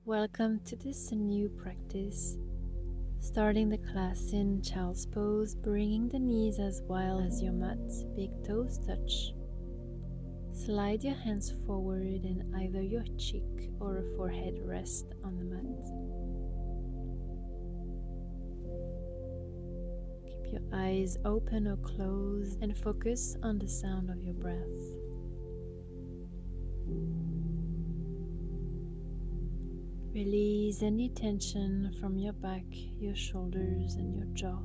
Welcome to this new practice. Starting the class in Child's Pose, bringing the knees as wide as your mat, big toes touch. Slide your hands forward and either your cheek or a forehead rest on the mat. Keep your eyes open or closed and focus on the sound of your breath. Release any tension from your back, your shoulders, and your jaw.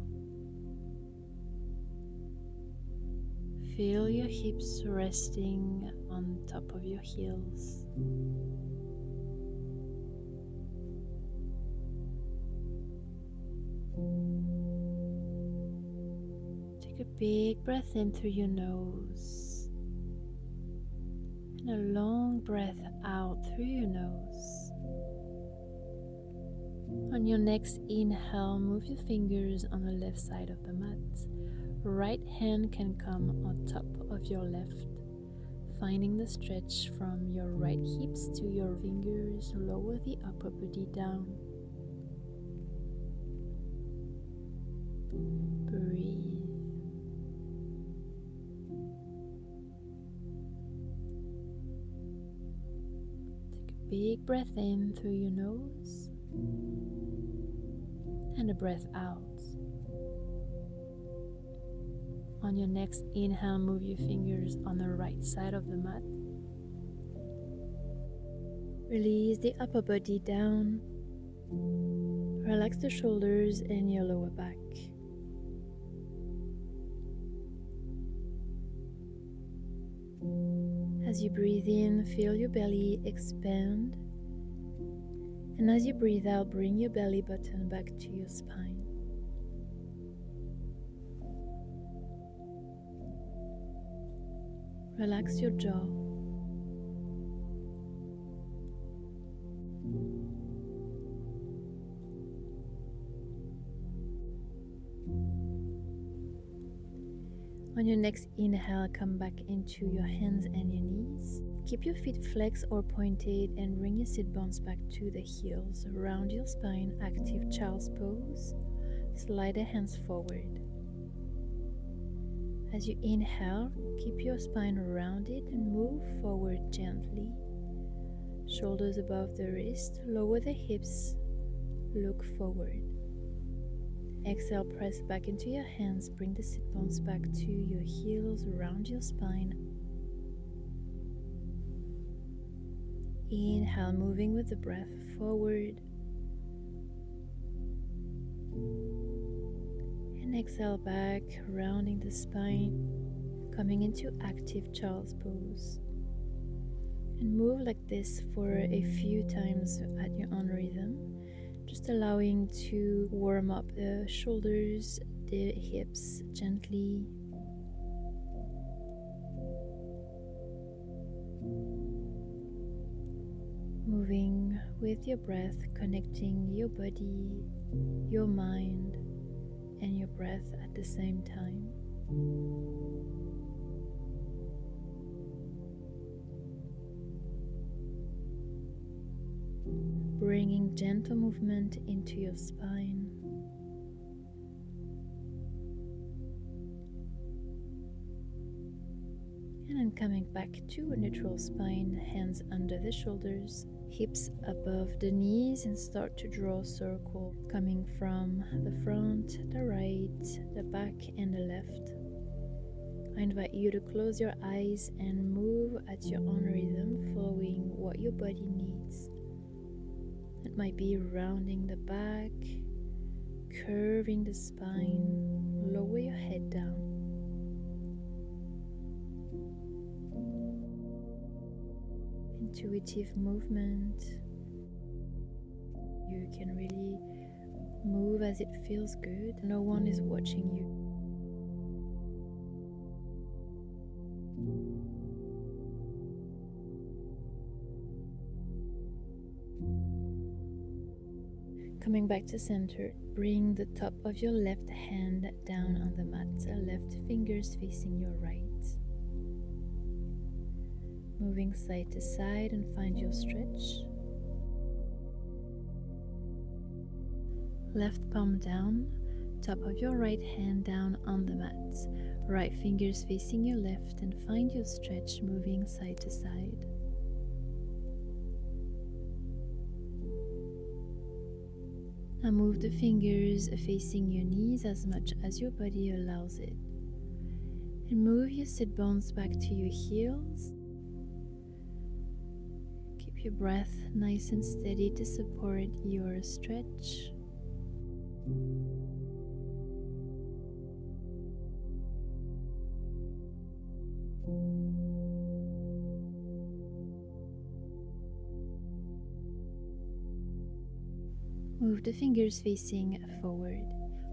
Feel your hips resting on top of your heels. Take a big breath in through your nose and a long breath out through your nose. On your next inhale, move your fingers on the left side of the mat. Right hand can come on top of your left, finding the stretch from your right hips to your fingers. Lower the upper body down. Breathe. Take a big breath in through your nose and a breath out. On your next inhale, move your fingers on the right side of the mat. Release the upper body down. Relax the shoulders and your lower back. As you breathe in, feel your belly expand. And as you breathe out, bring your belly button back to your spine. Relax your jaw. On your next inhale, come back into your hands and your knees. Keep your feet flexed or pointed and bring your sit bones back to the heels. Around your spine, active child's pose. Slide the hands forward. As you inhale, keep your spine rounded and move forward gently. Shoulders above the wrist, lower the hips, look forward. Exhale, press back into your hands, bring the sit bones back to your heels, around your spine. Inhale, moving with the breath forward. And exhale back, rounding the spine, coming into active child's pose. And move like this for a few times at your own rhythm, just allowing to warm up the shoulders, the hips gently. Moving with your breath, connecting your body, your mind, and your breath at the same time. Bringing gentle movement into your spine. And then coming back to a neutral spine, hands under the shoulders, hips above the knees, and start to draw a circle coming from the front, the right, the back, and the left. I invite you to close your eyes and move at your own rhythm, following what your body needs. It might be rounding the back, curving the spine, lower your head down. Intuitive movement. You can really move as it feels good. No one is watching you. Coming back to center, bring the top of your left hand down on the mat, left fingers facing your right. Moving side to side and find your stretch. Left palm down, top of your right hand down on the mat. Right fingers facing your left, and find your stretch moving side to side. Now move the fingers facing your knees as much as your body allows it. And move your sit bones back to your heels. Keep your breath nice and steady to support your stretch. Move the fingers facing forward.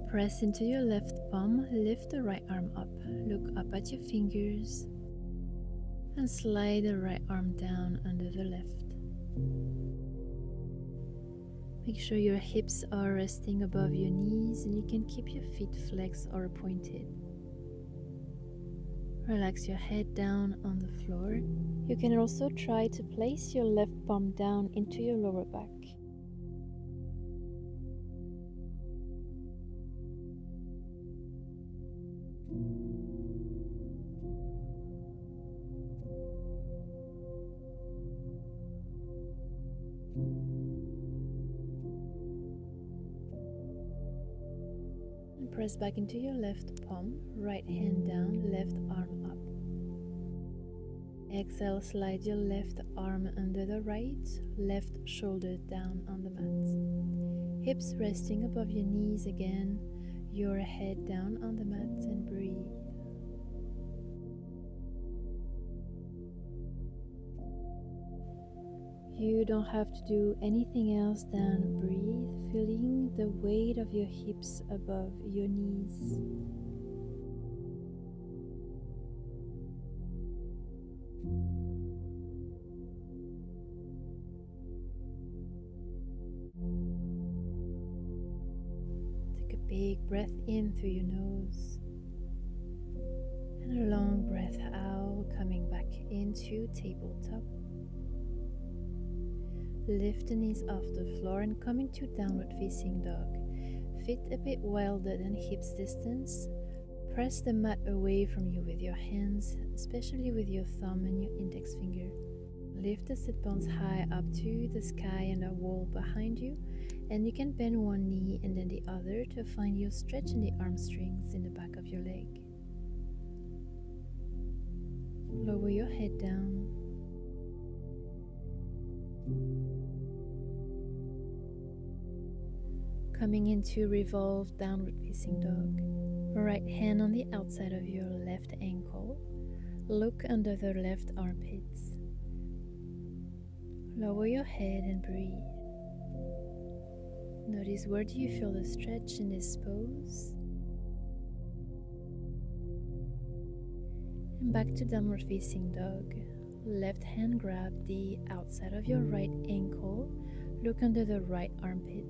Press into your left palm, lift the right arm up. Look up at your fingers and slide the right arm down under the left. Make sure your hips are resting above your knees and you can keep your feet flexed or pointed. Relax your head down on the floor. You can also try to place your left palm down into your lower back. And press back into your left palm, right hand down, left arm up. Exhale, slide your left arm under the right, left shoulder down on the mat. Hips resting above your knees again, your head down on the mat, and breathe. You don't have to do anything else than breathe, feeling the weight of your hips above your knees. Take a big breath in through your nose and a long breath out, coming back into tabletop. Lift the knees off the floor and come into downward facing dog. Feet a bit wider than hips distance. Press the mat away from you with your hands, especially with your thumb and your index finger. Lift the sit bones high up to the sky and a wall behind you, and you can bend one knee and then the other to find your stretch in the arm strings in the back of your leg. Lower your head down. Coming into revolved downward facing dog. Right hand on the outside of your left ankle. Look under the left armpits. Lower your head and breathe. Notice, where do you feel the stretch in this pose? And back to downward facing dog. Left hand grab the outside of your right ankle. Look under the right armpit.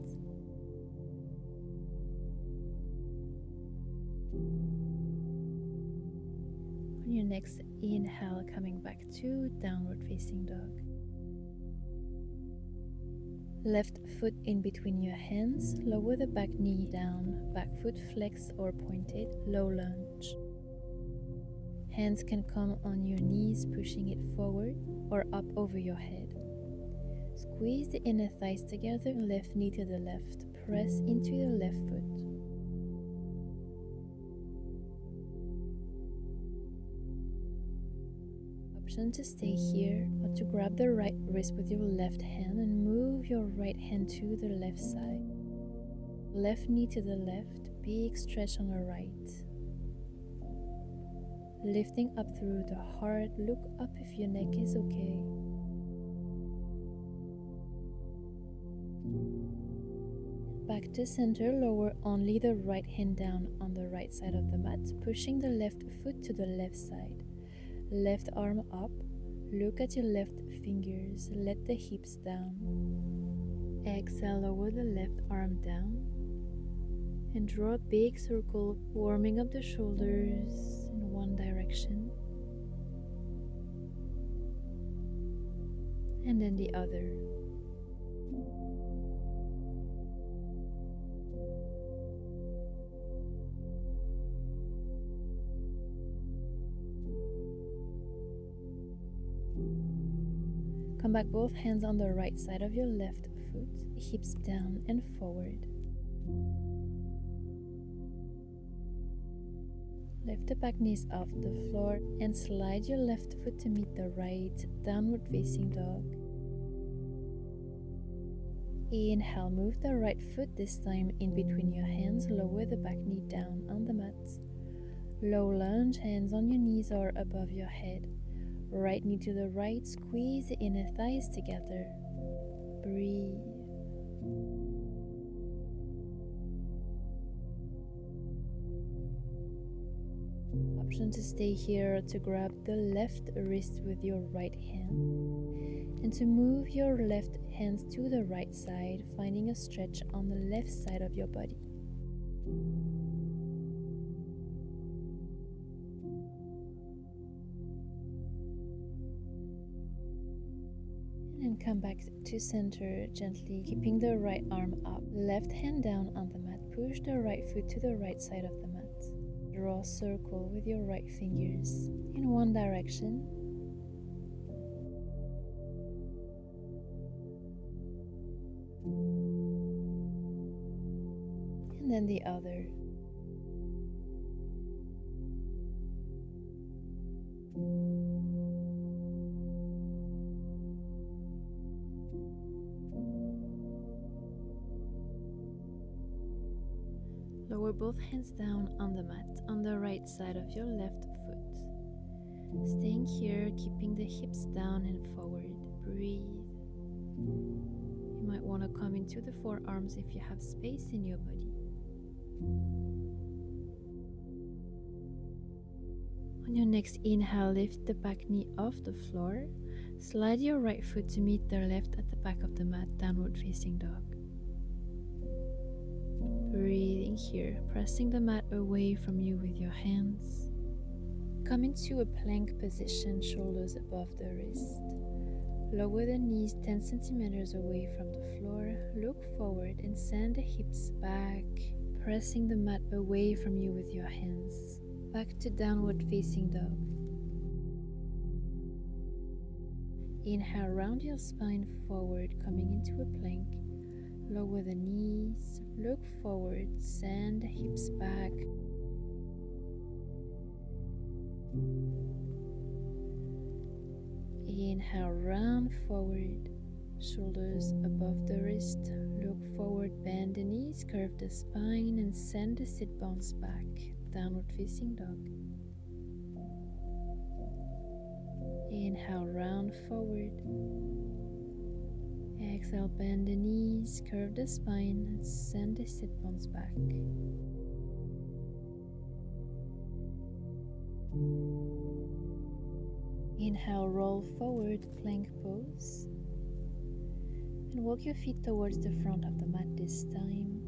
On your next inhale, coming back to downward facing dog. Left foot in between your hands, lower the back knee down, back foot flexed or pointed, low lunge. Hands can come on your knees, pushing it forward or up over your head. Squeeze the inner thighs together, left knee to the left, press into your left foot. Option to stay here or to grab the right wrist with your left hand and move your right hand to the left side. Left knee to the left, big stretch on the right. Lifting up through the heart, look up if your neck is okay. Back to center, lower only the right hand down on the right side of the mat, pushing the left foot to the left side. Left arm up, look at your left fingers, let the hips down. Exhale, lower the left arm down and draw a big circle, warming up the shoulders in one direction and then the other. Come back both hands on the right side of your left foot, hips down and forward. Lift the back knees off the floor and slide your left foot to meet the right, downward facing dog. Inhale, move the right foot this time in between your hands, lower the back knee down on the mat. Low lunge, hands on your knees or above your head. Right knee to the right, squeeze the inner thighs together. Breathe. Option to stay here or to grab the left wrist with your right hand and to move your left hands to the right side, finding a stretch on the left side of your body. And come back to center gently, keeping the right arm up, left hand down on the mat. Push the right foot to the right side of the mat. Draw a circle with your right fingers in one direction. And then the other. Lower both hands down on the mat on the right side of your left foot. Staying here, keeping the hips down and forward. Breathe. You might want to come into the forearms if you have space in your body. On your next inhale, lift the back knee off the floor. Slide your right foot to meet the left at the back of the mat, downward facing dog. Breathing here, pressing the mat away from you with your hands. Come into a plank position, shoulders above the wrist. Lower the knees 10 centimeters away from the floor. Look forward and send the hips back, pressing the mat away from you with your hands. Back to downward facing dog. Inhale, round your spine forward, coming into a plank. Lower the knees, look forward, send the hips back. Inhale, round forward, shoulders above the wrist. Look forward, bend the knees, curve the spine, and send the sit bones back. Downward facing dog. Inhale, round forward. Exhale, bend the knees, curve the spine, and send the sit bones back. Inhale, roll forward, plank pose. And walk your feet towards the front of the mat this time,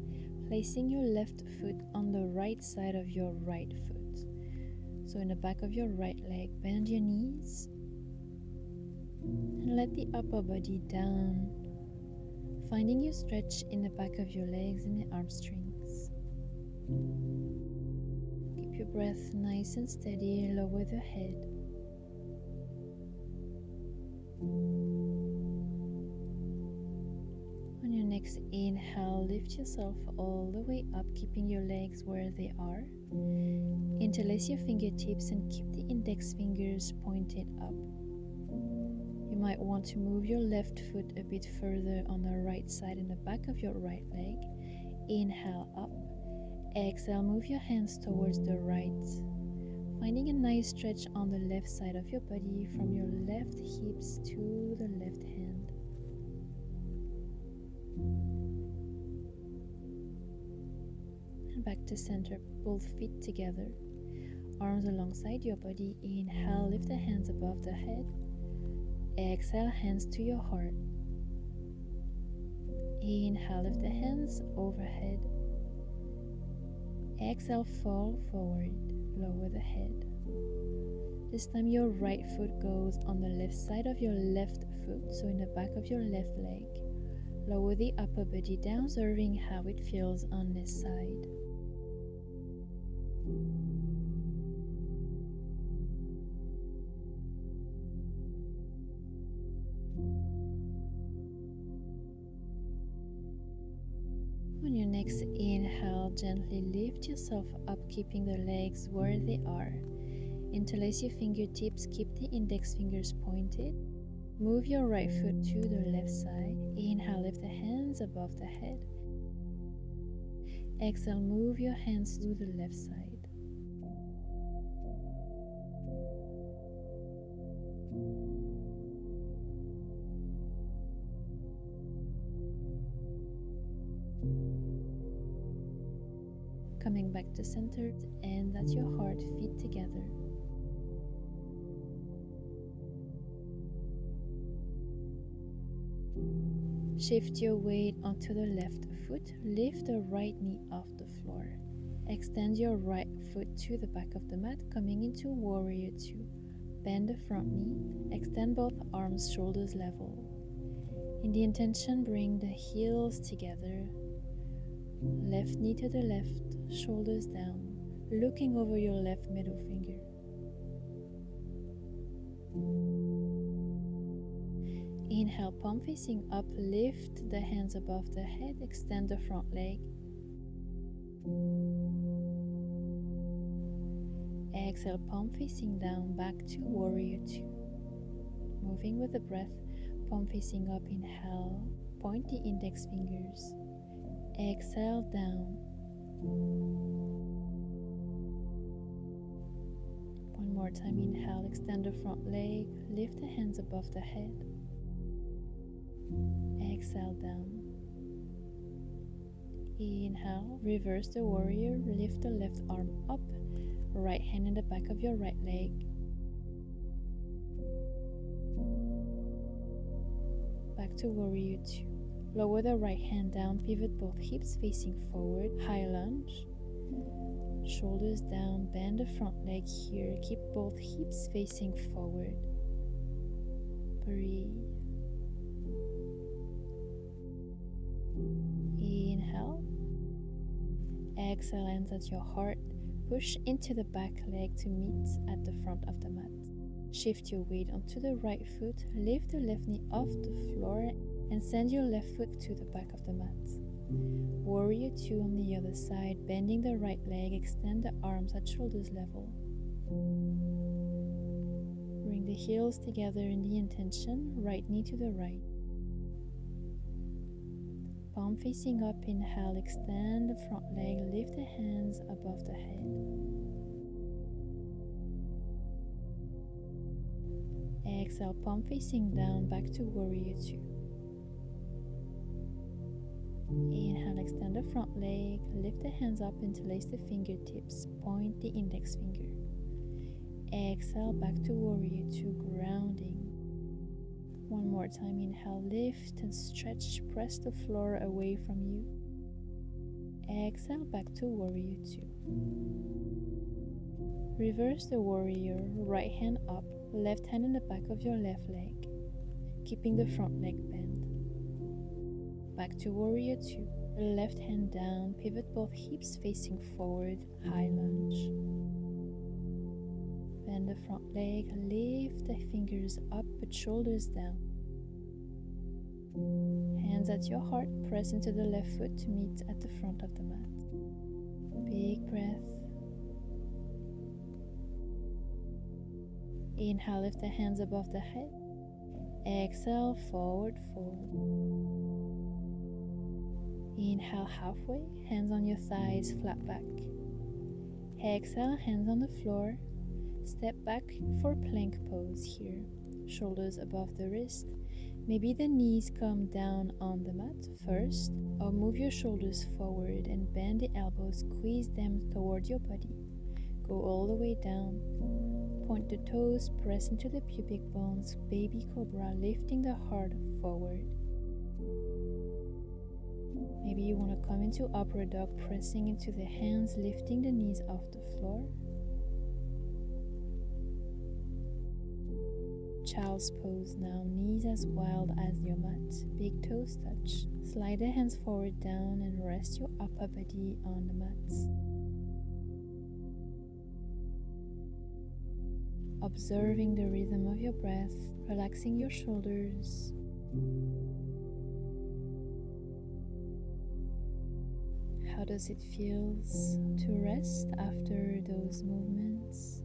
placing your left foot on the right side of your right foot. So in the back of your right leg, bend your knees and let the upper body down, finding your stretch in the back of your legs and the arm strings. Keep your breath nice and steady, lower the head. On your next inhale, lift yourself all the way up, keeping your legs where they are. Interlace your fingertips and keep the index fingers pointed up. You might want to move your left foot a bit further on the right side in the back of your right leg. Inhale up. Exhale, move your hands towards the right, finding a nice stretch on the left side of your body from your left hips to the left hand. And back to center, both feet together, arms alongside your body. Inhale, lift the hands above the head. Exhale, hands to your heart. Inhale, lift the hands overhead. Exhale, fall forward, lower the head. This time your right foot goes on the left side of your left foot, so in the back of your left leg. Lower the upper body down, observing how it feels on this side. Next, inhale, gently lift yourself up, keeping the legs where they are. Interlace your fingertips, keep the index fingers pointed. Move your right foot to the left side. Inhale, lift the hands above the head. Exhale, move your hands to the left side. Coming back to center and at your heart, feet together. Shift your weight onto the left foot. Lift the right knee off the floor. Extend your right foot to the back of the mat, coming into Warrior 2. Bend the front knee. Extend both arms, shoulders level. In the intention, bring the heels together. Left knee to the left, shoulders down, looking over your left middle finger. Inhale, palm facing up, lift the hands above the head, extend the front leg. Exhale, palm facing down, back to Warrior 2. Moving with the breath, palm facing up, inhale, point the index fingers. Exhale, down. One more time, inhale, extend the front leg, lift the hands above the head. Exhale, down. Inhale, reverse the warrior, lift the left arm up, right hand in the back of your right leg. Back to Warrior 2. Lower the right hand down, pivot both hips facing forward, high lunge. Shoulders down, bend the front leg here, keep both hips facing forward. Breathe. Inhale. Exhale, hands at your heart. Push into the back leg to meet at the front of the mat. Shift your weight onto the right foot, lift the left knee off the floor and send your left foot to the back of the mat. Warrior 2 on the other side, bending the right leg, extend the arms at shoulders level. Bring the heels together in the intention, right knee to the right. Palm facing up, inhale, extend the front leg, lift the hands above the head. Exhale, palm facing down, back to Warrior 2. Inhale, extend the front leg, lift the hands up, interlace the fingertips, point the index finger. Exhale, back to Warrior 2, grounding. One more time, inhale, lift and stretch, press the floor away from you. Exhale, back to Warrior 2. Reverse the warrior, right hand up, left hand in the back of your left leg, keeping the front leg bent. Back to Warrior 2, left hand down, pivot both hips facing forward, high lunge. Bend the front leg, lift the fingers up but shoulders down. Hands at your heart, press into the left foot to meet at the front of the mat. Big breath. Inhale, lift the hands above the head. Exhale, forward fold. Inhale halfway, hands on your thighs, flat back. Exhale, hands on the floor. Step back for plank pose here. Shoulders above the wrist. Maybe the knees come down on the mat first, or move your shoulders forward and bend the elbows, squeeze them toward your body. Go all the way down. Point the toes, press into the pubic bones, baby cobra, lifting the heart forward. Maybe you want to come into upward dog, pressing into the hands, lifting the knees off the floor. Child's pose now, knees as wild as your mat, big toes touch. Slide the hands forward down and rest your upper body on the mat. Observing the rhythm of your breath, relaxing your shoulders. how does it feel to rest after those movements?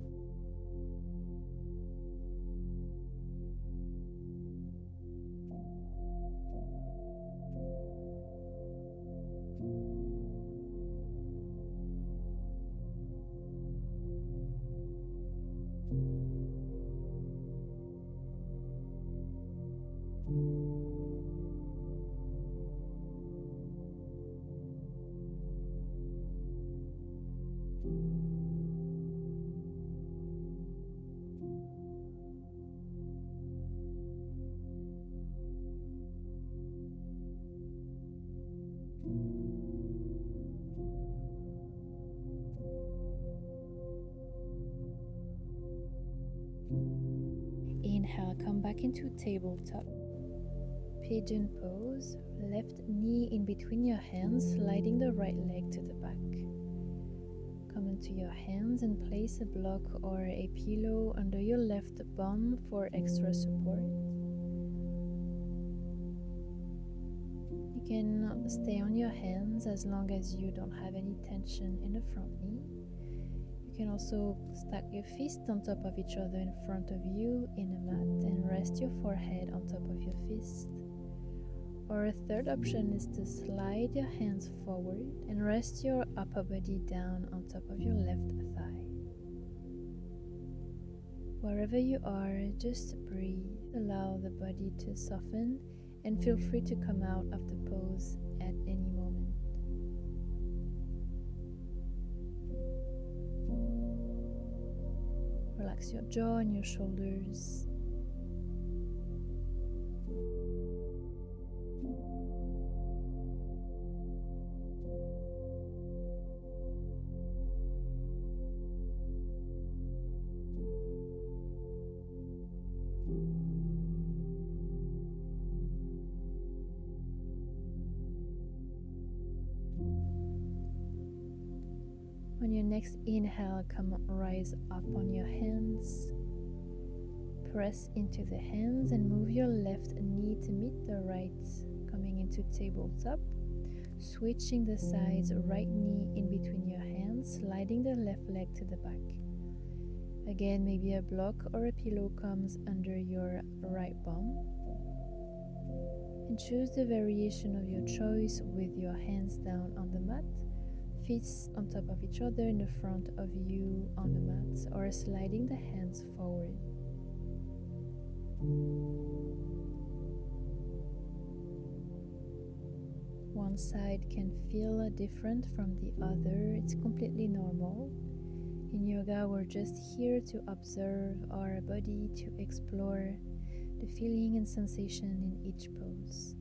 Inhale, come back into tabletop. Pigeon pose, left knee in between your hands, sliding the right leg to the back. Come into your hands and place a block or a pillow under your left bum for extra support. You can stay on your hands as long as you don't have any tension in the front knee. You can also stack your fists on top of each other in front of you in a mat and rest your forehead on top of your fist. Or a third option is to slide your hands forward and rest your upper body down on top of your left thigh. Wherever you are, just breathe. Allow the body to soften and feel free to come out of the pose at any moment. Relax your jaw and your shoulders. On your next inhale, come rise up on your hands. Press into the hands and move your left knee to meet the right, coming into tabletop. Switching the sides, right knee in between your hands, sliding the left leg to the back. Again, maybe a block or a pillow comes under your right bum. And choose the variation of your choice with your hands down on the mat, fists on top of each other in the front of you on the mat, or sliding the hands forward. One side can feel different from the other. It's completely normal. In yoga, we're just here to observe our body, to explore the feeling and sensation in each pose.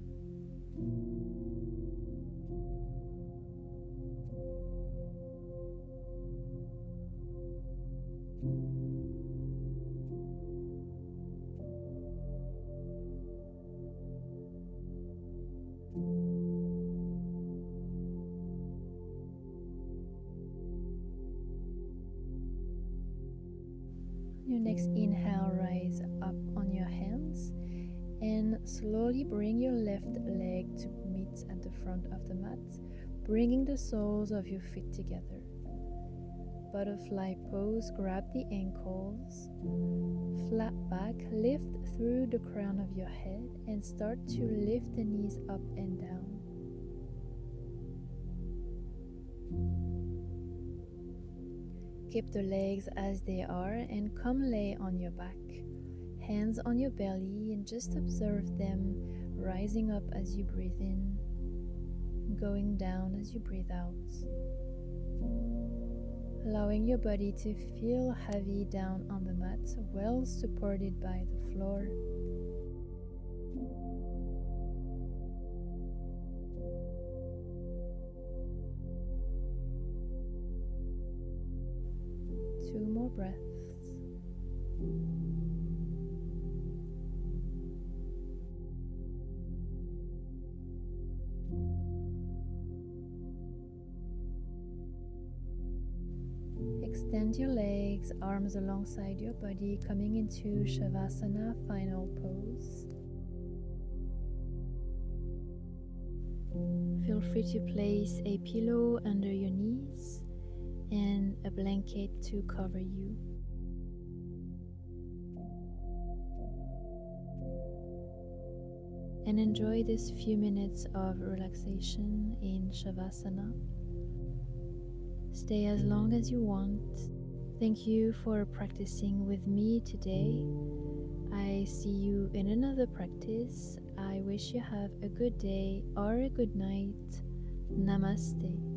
Your next inhale, rise up on your hands and slowly bring your left leg to meet at the front of the mat, bringing the soles of your feet together. Butterfly pose, grab the ankles, flat back, lift through the crown of your head and start to lift the knees up and down. Keep the legs as they are and come lay on your back. Hands on your belly and just observe them rising up as you breathe in, going down as you breathe out. Allowing your body to feel heavy down on the mat, well supported by the floor. Two more breaths. Extend your legs, arms alongside your body, coming into Shavasana, final pose. Feel free to place a pillow under your knees and a blanket to cover you. And enjoy this few minutes of relaxation in shavasana. Stay as long as you want. Thank you for practicing with me today. I see you in another practice. I wish you have a good day or a good night. Namaste.